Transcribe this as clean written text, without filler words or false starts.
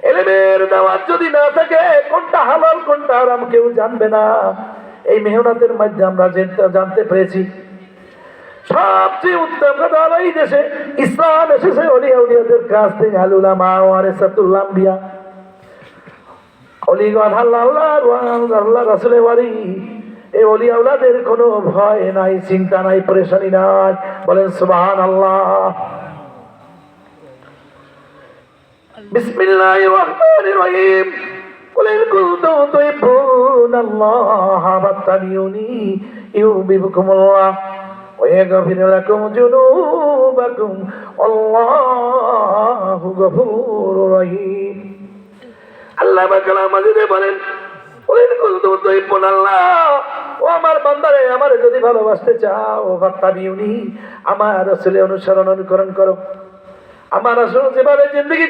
এলেমের দাওয়াত যদি না থাকে, কোনটা হালাল কোনটা হারাম কেউ জানবে না। এই মেহনতের মধ্যে আমরা জানতে পেরেছি সবচেয়ে উত্তম কথা হলো এই দেশে ইসলাম এসেছে ওলিয়া উলিয়াদের কাছ থেকে। আল উলামা ওয়ারাসাতুল আম্বিয়া, ওলিগণ আল্লাহ রাসূলের ওয়ারি। এই ওলিয়া উলাদের কোনো ভয় নাই, চিন্তা নাই, পরেশানি নাই। বলেন সুবহানাল্লাহ। বিসমিল্লাহির রহমানির রহিম। কুল ইন কুনতুম তুহিব্বুনাল্লাহা ফাত্তাবিউনি ইউহিব্বুকুমুল্লাহ ওয়া ইয়াগফির লাকুম যুনুবাকুম আল্লাহু গফুরুর রহিম। আল্লাহ কালাম মাজিদে বলেন, কুল ইন কুনতুম তুহিব্বুনাল্লাহ, ও আমার বান্দারে, আমারে যদি ভালোবাসতে চাও, ফাত্তাবিউনি, আমার রাসূলের অনুসরণ অনুকরণ করো। আমার রাসূল যেভাবে জিন্দেগি